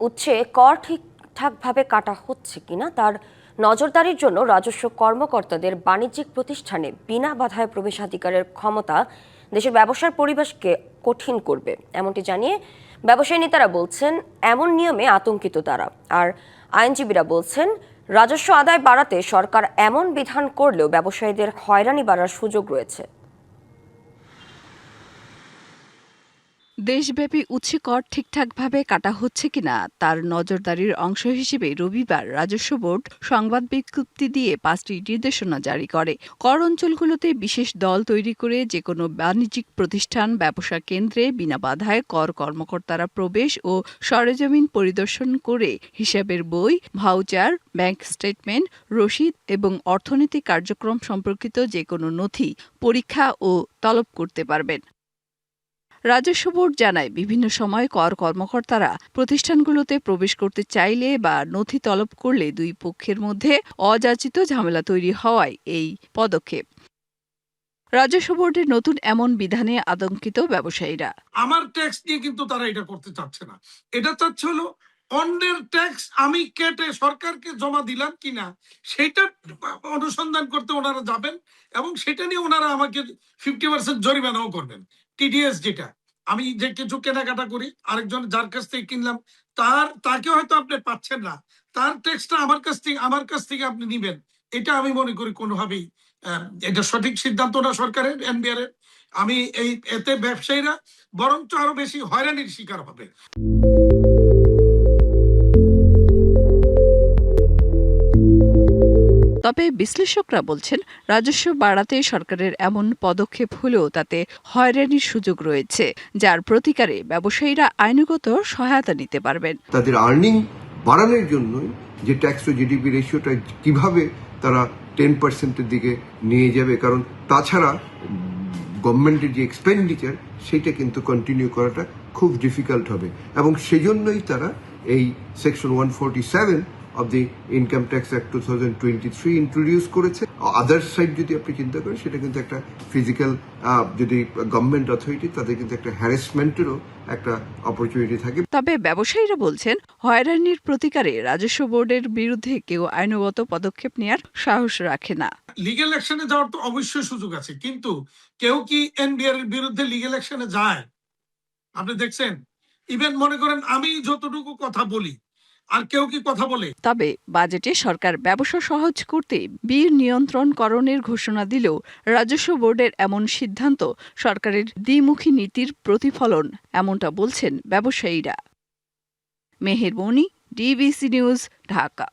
উচ্ছে কর ঠিকঠাকভাবে কাটা হচ্ছে কিনা তার নজরদারির জন্য রাজস্ব কর্মকর্তাদের বাণিজ্যিক প্রতিষ্ঠানে বিনা বাধায় প্রবেশাধিকারের ক্ষমতা দেশের ব্যবসার পরিবেশকে কঠিন করবে, এমনটি জানিয়ে ব্যবসায়ী নেতারা বলছেন এমন নিয়মে আতঙ্কিত তারা। আর আইনজীবীরা বলছেন রাজস্ব আদায় বাড়াতে সরকার এমন বিধান করলেও ব্যবসায়ীদের হয়রানি বাড়ার সুযোগ রয়েছে। দেশব্যাপী উচ্ছে কর ঠিকঠাকভাবে কাটা হচ্ছে কিনা তার নজরদারির অংশ হিসেবে রবিবার রাজস্ব বোর্ড সংবাদ বিজ্ঞপ্তি দিয়ে 5টি নির্দেশনা জারি করে। কর অঞ্চলগুলোতে বিশেষ দল তৈরি করে যেকোনো বাণিজ্যিক প্রতিষ্ঠান ব্যবসা কেন্দ্রে বিনা বাধায় কর কর্মকর্তারা প্রবেশ ও সরেজমিন পরিদর্শন করে হিসাবের বই, ভাউচার, ব্যাংক স্টেটমেন্ট, রসিদ এবং অর্থনৈতিক কার্যক্রম সম্পর্কিত যেকোনো নথি পরীক্ষা ও তলব করতে পারবেন। রাজস্ব বোর্ড জানায় বিভিন্ন সময় কর কর্মকর্তারা প্রতিষ্ঠানগুলোতে প্রবেশ করতে চাইলে বা নথি তলব করলে দুই পক্ষের মধ্যে অযাচিত ঝামেলা তৈরি হওয়ায় এই পদক্ষেপ। রাজস্ব বোর্ডের নতুন এমন বিধানে আতঙ্কিত ব্যবসায়ীরা। আমার ট্যাক্স নিয়ে কিন্তু তারা এটা করতে চাচ্ছে না, এটা চাচ্ছে হলো অন্যের ট্যাক্স আমি কেটে সরকারকে জমা দিলাম কিনা সেটা অনুসন্ধান করতে ওনারা যাবেন এবং সেটা নিয়ে ওনারা আমাকে 50% জরিমানাও করবেন। টিডিএস যেটা আমি যে কিছু কেনাকাটা করি আরেকজন যার কাছ থেকে কিনলাম তাকে হয়তো আপনি পাচ্ছেন না, তার ট্যাক্সটা আমার কাছ থেকে আপনি নিবেন। এটা আমি মনে করি কোনোভাবেই এটা সঠিক সিদ্ধান্ত না সরকারের, এনবিআর এর। আমি এতে ব্যবসায়ীরা বরঞ্চ আরো বেশি হয়রানির শিকার হবে। তবে বিশ্লেষকরা বলছেন রাজস্ব বাড়াতে সরকারের এমন পদক্ষেপ হলেও তাতে হয়রানির সুযোগ রয়েছে, যার প্রতিকারে ব্যবসায়ীরা আইনগত সহায়তা নিতে পারবেন। তাদের আর্নিং বাড়ানোর জন্য যে ট্যাক্স টু জিডিপি রেশিওটা কিভাবে তারা 10%-এর দিকে নিয়ে যাবে, কারণ তাছাড়া গভর্নমেন্টের যে এক্সপেন্ডিচার সেটা কিন্তু কন্টিনিউ করাটা খুব ডিফিকাল্ট হবে এবং সেজন্যই তারা এই section 147 of the Income Tax Act 2023 introduce করেছে। আদার সাইড যদি আপনি চিন্তা করেন সেটা কিন্তু একটা ফিজিক্যাল যদি গভর্নমেন্ট অথরিটি তাদের কিন্তু একটা হ্যারাসমেন্টেরও একটা অপরচুনিটি থাকে। তবে ব্যবসায়ীরা বলছেন হয়রানির প্রতিকারে রাজস্ব বোর্ডের বিরুদ্ধে কেউ আইনগত পদক্ষেপ নেওয়ার সাহস রাখে না। লিগ্যাল অ্যাকশনে যাওয়ার তো অবশ্যই সুযোগ আছে, কিন্তু কেউ কি এনবিআর এর বিরুদ্ধে লিগ্যাল অ্যাকশনে যায়? আপনি দেখছেন? ইভেন মনে করেন আমি যতটুকু কথা বলি আর কেউ কি কথা বলে? তবে বাজেটে সরকার ব্যবসা সহজ করতে বিল নিয়ন্ত্রণকরণের ঘোষণা দিলেও রাজস্ব বোর্ডের এমন সিদ্ধান্ত সরকারের দ্বিমুখী নীতির প্রতিফলন, এমনটা বলছেন ব্যবসায়ীরা। মেহের মনি, ডিবিসি নিউজ, ঢাকা।